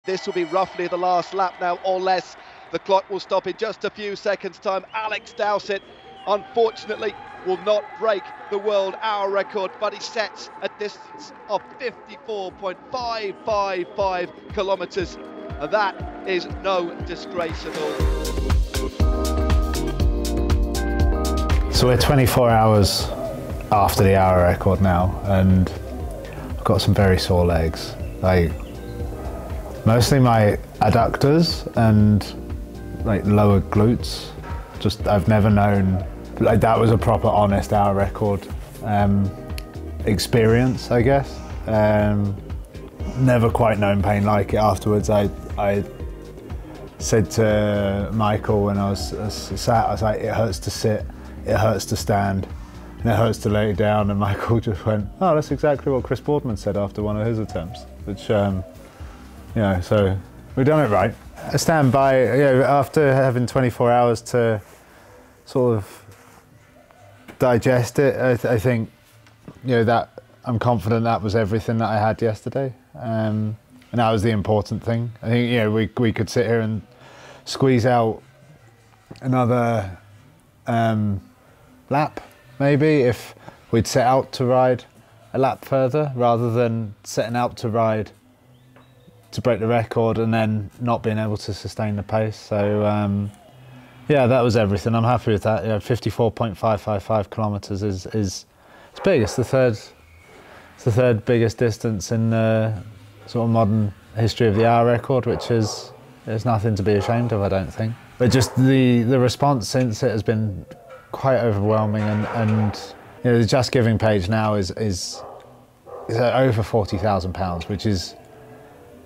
This will be roughly the last lap now or less. The clock will stop in just a few seconds' time. Alex Dowsett, unfortunately, will not break the world hour record, but he sets a distance of 54.555 kilometres, and that is no disgrace at all. So we're 24 hours after the hour record now, and I've got some very sore legs. Like, mostly my adductors and like lower glutes. Just, I've never known, like, that was a proper honest hour record experience, I guess. Never quite known pain like it afterwards. I said to Michael when I was sat, I was like, it hurts to sit, it hurts to stand, and it hurts to lay down. And Michael just went, oh, that's exactly what Chris Boardman said after one of his attempts, which, you know, so we've done it right. I stand by, you know, after having 24 hours to sort of digest it, I think, you know, that I'm confident that was everything that I had yesterday. And that was the important thing. I think, you know, we could sit here and squeeze out another lap, maybe, if we'd set out to ride a lap further, rather than setting out to ride to break the record and then not being able to sustain the pace. So yeah, that was everything. I'm happy with that. You know, 54.555 kilometres is it's big. It's the third biggest distance in sort of modern history of the hour record, which is, there's nothing to be ashamed of, I don't think. But just the response since it has been quite overwhelming, and you know, the Just Giving page now is over £40,000, which is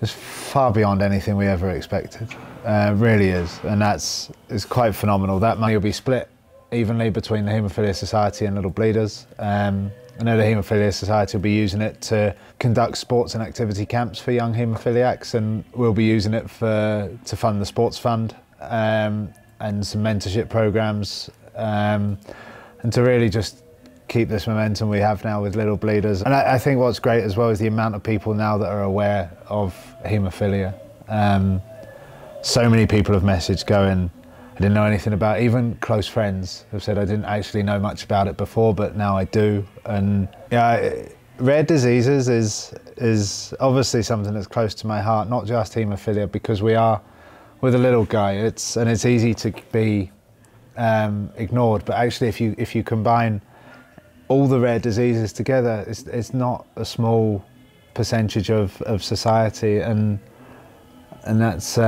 far beyond anything we ever expected. Really is, and it's quite phenomenal. That money will be split evenly between the Haemophilia Society and Little Bleeders. I know the Haemophilia Society will be using it to conduct sports and activity camps for young haemophiliacs, and we'll be using it to fund the sports fund and some mentorship programs, and to really just keep this momentum we have now with Little Bleeders. And I think what's great as well is the amount of people now that are aware of haemophilia. So many people have messaged going, I didn't know anything about it. Even close friends have said, I didn't actually know much about it before, but now I do. And yeah, rare diseases is obviously something that's close to my heart, not just haemophilia, because we're the little guy. It's easy to be ignored, but actually if you combine all the rare diseases together, it's not a small percentage of society, and that's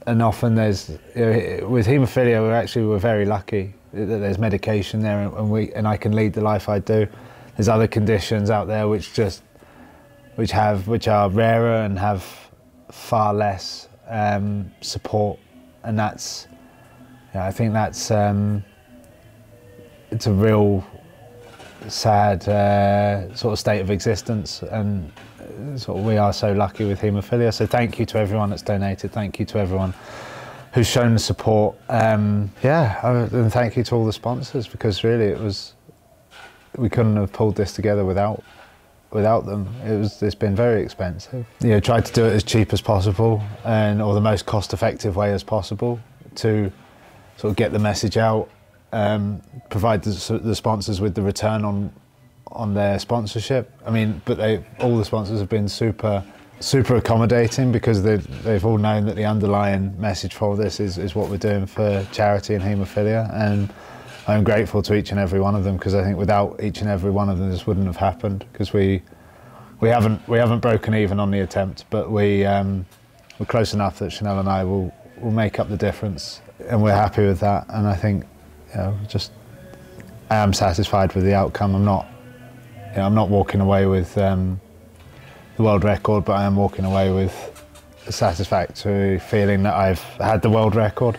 and often there's, you know, with haemophilia we're very lucky that there's medication there, and I can lead the life I do. There's other conditions out there which are rarer and have far less support, and that's, yeah, I think that's it's a real sad sort of state of existence, and sort of we are so lucky with haemophilia. So thank you to everyone that's donated, thank you to everyone who's shown the support, yeah, and thank you to all the sponsors, because really we couldn't have pulled this together without them. It's been very expensive. You know, tried to do it as cheap as possible, or the most cost-effective way as possible to sort of get the message out, provide the sponsors with the return on their sponsorship. I mean, but all the sponsors have been super accommodating, because they've all known that the underlying message for this is what we're doing for charity and haemophilia, and I'm grateful to each and every one of them, because I think without each and every one of them this wouldn't have happened, because we haven't broken even on the attempt, but we're close enough that Chanel and I will make up the difference, and we're happy with that. And I think, you know, I am satisfied with the outcome. I'm not walking away with the world record, but I am walking away with a satisfactory feeling that I've had the world record,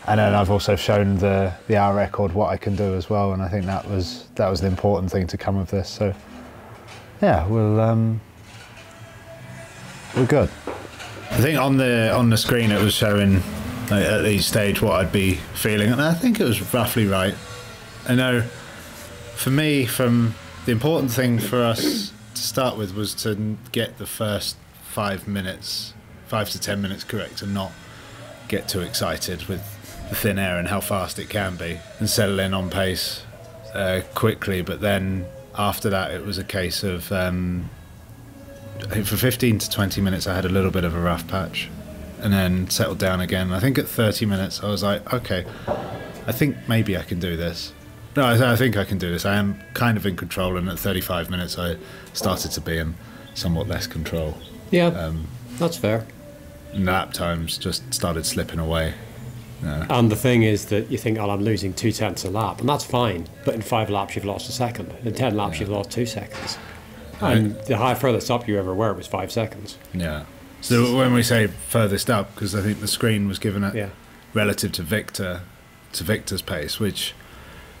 and then I've also shown the hour record what I can do as well. And I think that was the important thing to come of this. So yeah, we're good. I think on the screen it was showing, like, at each stage what I'd be feeling, and I think it was roughly right. I know for me, the important thing for us to start with was to get the first 5 minutes 5 to 10 minutes correct and not get too excited with the thin air and how fast it can be, and settle in on pace quickly. But then after that, it was a case of I think for 15 to 20 minutes I had a little bit of a rough patch, and then settled down again. I think at 30 minutes I was like, okay, I think maybe I can do this. No, I think I can do this. I am kind of in control, and at 35 minutes I started to be in somewhat less control. Yeah, that's fair. Lap times just started slipping away. And the thing is that you think, oh, I'm losing 0.2 a lap, and that's fine. But in 5 laps, you've lost a second. In 10 laps, you've lost 2 seconds. And the furthest up you ever were was 5 seconds. Yeah. So when we say furthest up, because I think the screen was given it relative to Victor's pace, which,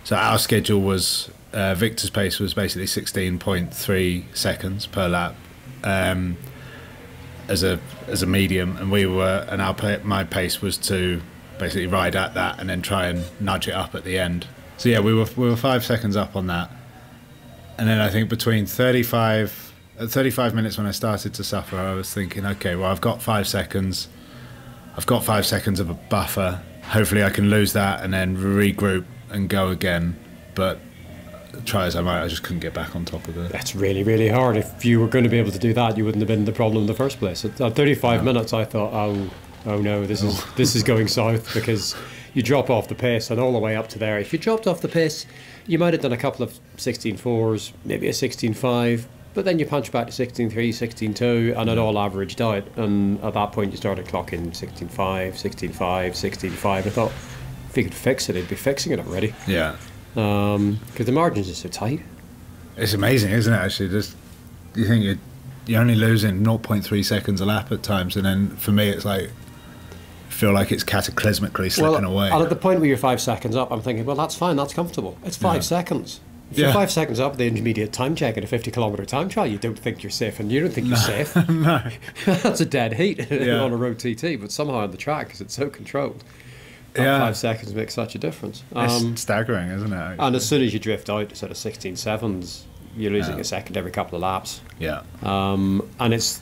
so our schedule was Victor's pace was basically 16.3 seconds per lap as a medium, and my pace was to basically ride at that and then try and nudge it up at the end. So yeah, we were 5 seconds up on that, and then I think between 35 minutes when I started to suffer, I was thinking, okay, well, I've got 5 seconds. I've got 5 seconds of a buffer. Hopefully I can lose that and then regroup and go again. But try as I might, I just couldn't get back on top of it. That's really, really hard. If you were going to be able to do that, you wouldn't have been the problem in the first place. At 35 minutes, I thought, oh no, this is going south, because you drop off the pace, and all the way up to there. If you dropped off the pace, you might have done a couple of 16.4s, maybe a 16.5, but then you punch back to 16.3, 16.2, and it all averaged out. And at that point, you started clocking 16.5, 16.5, 16.5. I thought, if he could fix it, he'd be fixing it already. Yeah. Because the margins are so tight. It's amazing, isn't it? Actually, just you think you're only losing 0.3 seconds a lap at times, and then for me, it's like I feel like it's cataclysmically slipping away. And at the point where you're 5 seconds up, I'm thinking, well, that's fine, that's comfortable. It's 5 seconds. If you're 5 seconds up the intermediate time check at a 50-kilometre time trial, you don't think you're safe, and you don't think you're safe. No. That's a dead heat on a road TT, but somehow on the track, because it's so controlled, 5 seconds makes such a difference. It's staggering, isn't it? And as soon as you drift out to sort of 16.7s, you're losing a second every couple of laps. Yeah. And it's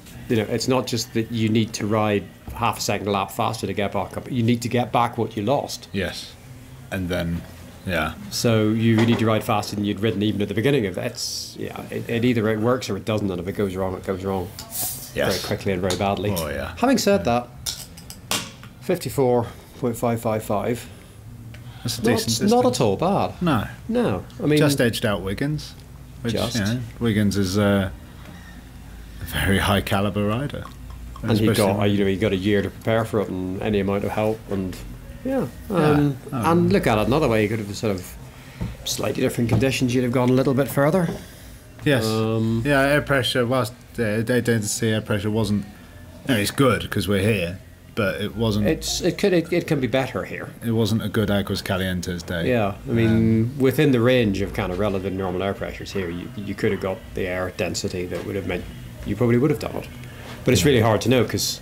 not just that you need to ride half a second a lap faster to get back up. You need to get back what you lost. Yes. And then, so you need to ride faster than you'd ridden even at the beginning of that. It either it works or it doesn't, and if it goes wrong, it goes wrong very quickly and very badly. Oh, yeah. Having said that, 54.555. That's a decent distance. Not at all bad. No. I mean, just edged out Wiggins. Which, Wiggins is a very high caliber rider. And he got a year to prepare for it, and any amount of help, and and look at it another way. You could have sort of slightly different conditions. You'd have gone a little bit further. Yes. Air pressure. Whilst day density, air pressure wasn't. It's good because we're here, but it wasn't. It can be better here. It wasn't a good Aguas Calientes day. Yeah, I mean, within the range of kind of relative normal air pressures here, you could have got the air density that would have meant you probably would have done it. But it's really hard to know because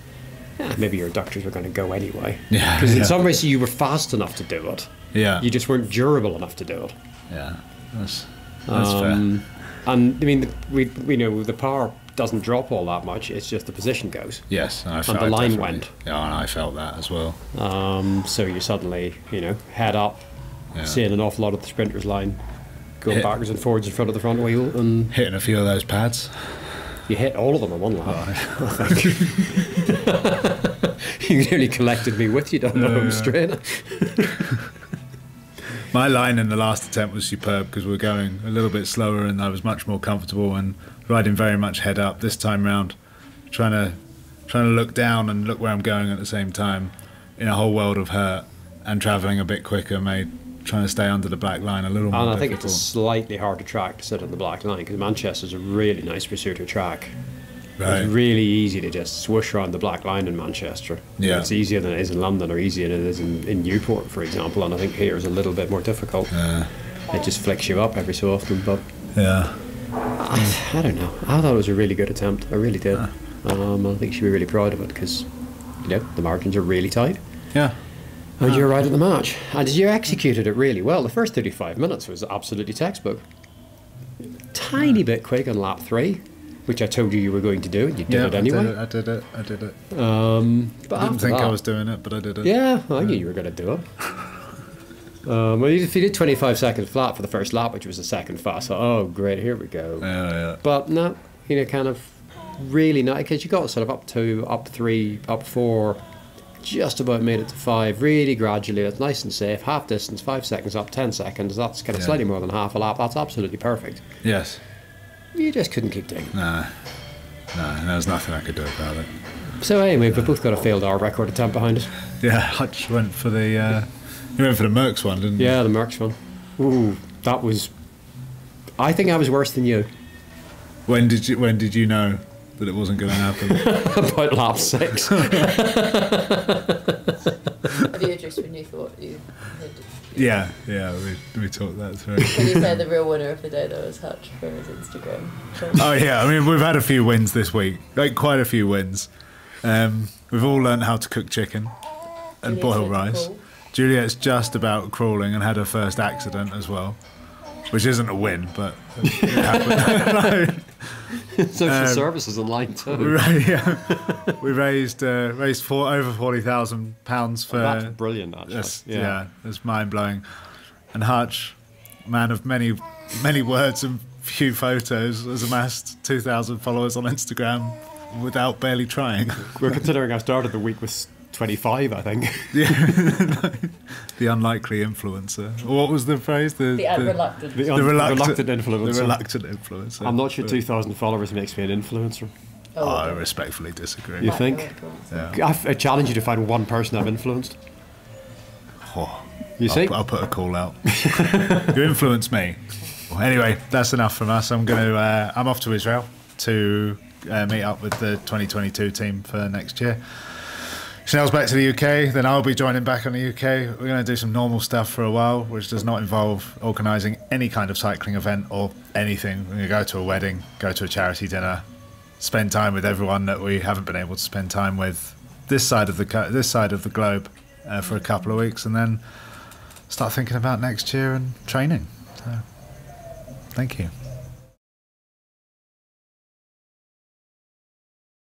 maybe your adductors were going to go anyway. Yeah. Because in some ways you were fast enough to do it. Yeah. You just weren't durable enough to do it. Yeah. That's fair. And I mean, we know the power doesn't drop all that much. It's just the position goes. Yes, and the line went. Yeah, and I felt that as well. So you suddenly, head up, seeing an awful lot of the sprinters' line going backwards and forwards in front of the front wheel, and hitting a few of those pads. You hit all of them in one lap. You nearly collected me with you down the home straight. My line in the last attempt was superb because we were going a little bit slower and I was much more comfortable and riding very much head up. This time round, trying to look down and look where I'm going at the same time in a whole world of hurt, and travelling a bit quicker made trying to stay under the black line a little more difficult. And I think it's a slightly harder track to sit on the black line because Manchester's a really nice pursuiter track. Right. It's really easy to just swoosh around the black line in Manchester. Yeah. It's easier than it is in London, or easier than it is in Newport, for example, and I think here is a little bit more difficult. It just flicks you up every so often, but I don't know. I thought it was a really good attempt. I really did. I think you should be really proud of it because the margins are really tight. Yeah. And you're right at the match. And you executed it really well. The first 35 minutes was absolutely textbook. Tiny bit quick on lap 3. which I told you were going to do, and you did it anyway. I did it. But I didn't think I was doing it, but I did it. Yeah, I knew you were going to do it. Well, if you did 25 seconds flat for the first lap, which was the second fast, oh great, here we go. Yeah. But no, kind of really not, because you got sort of up 2, up 3, up 4, just about made it to 5, really gradually. It's nice and safe, half distance, 5 seconds up, 10 seconds. That's kind of slightly more than half a lap. That's absolutely perfect. Yes. You just couldn't keep doing. No, there was nothing I could do about it. So anyway, we've both got a failed hour record attempt behind us. Yeah, Hutch went for the Merckx one, didn't you? Yeah, the Merckx one. Ooh, that was. I think I was worse than you. When did you know that it wasn't going to happen? About lap 6. Have you just when you thought you had... Yeah, we talked that through. When you said the real winner of the day, that was Hutch for his Instagram. Oh yeah, I mean we've had a few wins this week, like quite a few wins. We've all learned how to cook chicken and boil rice. Juliet's just about crawling and had her first accident as well, which isn't a win, but it happened. Social services in line too. We raised over £40,000 for. That's brilliant, actually. Yeah, it's mind blowing. And Hutch, man of many words and few photos, has amassed 2,000 followers on Instagram without barely trying. We're considering I started the week with 25, I think. Yeah, the unlikely influencer. What was the phrase? The reluctant influencer. The reluctant influencer. I'm not sure 2,000 followers makes me an influencer. I respectfully disagree. You think? Yeah. I challenge you to find one person I've influenced. You think? I'll put a call out. You influence me. Well, anyway, that's enough from us. I'm off to Israel to meet up with the 2022 team for next year. Chanel's back to the UK, then I'll be joining back on the UK. We're going to do some normal stuff for a while, which does not involve organising any kind of cycling event or anything. We're going to go to a wedding, go to a charity dinner, spend time with everyone that we haven't been able to spend time with this side of the globe for a couple of weeks, and then start thinking about next year and training. So, thank you.